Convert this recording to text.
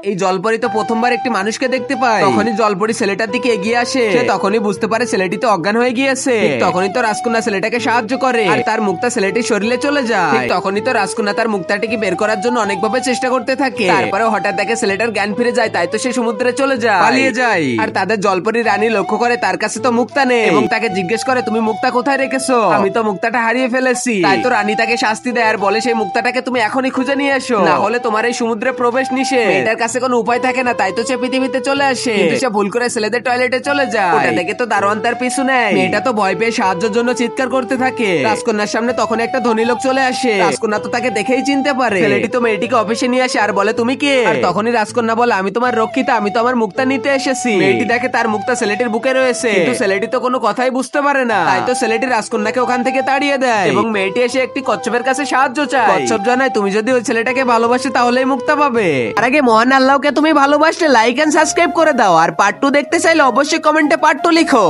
এই জলপরি তো প্রথমবার একটি মানুষকে দেখতে পায়। তখনই জলপরি ছেলেটার দিকে এগিয়ে আসে। সে তখনই বুঝতে পারে ছেলেটি তো অজ্ঞান হয়ে গিয়েছে। তখনই তো রাজকন্যা ছেলেটাকে সাহায্য করে আর তার মুক্তা ছেলেটির শরীরে চলে যায়। তখনই তো রাজকন্যা তার মুক্তাটিকে বের করার জন্য অনেকভাবে চেষ্টা করতে থাকে। তারপরে হঠাৎ দেখে ছেলেটার জ্ঞান ফিরে যায়, তাই তো সে সমুদ্রে চলে যায়, পালিয়ে যায়। আর তাদের জলপরি রানী লক্ষ্য করে তার কাছে তো মুক্তা নেই এবং তাকে জিজ্ঞেস করে তুমি মুক্তা কোথায় রেখেছো? আমি তো মুক্তাটা হারিয়ে ফেলেছি। তাই তো রানী তাকে শাস্তি দেয় আর বলে সেই মুক্তাটাকে তুমি এখনই খুঁজে নিয়ে এসো, না হলে তোমার এই সমুদ্রে প্রবেশ নিষেধ। মেয়েটার কাছে কোনো উপায় থাকে না, তাই তো সে পৃথিবীতে চলে আসে। কিন্তু সে ভুল করে ছেলেদের টয়লেটে চলে যায়। ওটা দেখে তো দারোয়ান তার পিছু নেয়। মেয়েটা তো ভয় পেয়ে সাহায্যের জন্য চিৎকার করতে থাকে। রাজকন্যার সামনে তখন একটা ধনী লোক চলে আসে। রাজকন্যা তো তাকে দেখেই চিনতে পারে। ছেলেটি তো মেয়েটিকে অফিসে নিয়ে আসে আর বলে তুমি কে? আর তখনই রাজকন্যা বলে আমি তোমার রক্ষিতা, আমি তো আমার মুক্তা নিতে এসেছি। মেয়েটি দেখে তার মুক্তা ছেলেটির বুকে রয়েছে, কিন্তু ছেলেটি তো কোনো কথাই বুঝতে পারে না। তাই তো ছেলেটি রাজকন্যাকে ওখান থেকে তাড়িয়ে দেয় এবং মেয়েটি এসে একটি কচ্ছপের কাছে সাহায্য চায়। কচ্ছপ জানায় তুমি যদি ওই ছেলেটাকে ভালোবাসে তাহলেই মুক্তা পাবে। আর আগে মহান আল্লাহকে তুমি ভালোবাসলে লাইক এন্ড সাবস্ক্রাইব করে দাও। আর পার্ট 2 দেখতে চাইলে অবশ্যই কমেন্টে পার্ট 2 লিখো।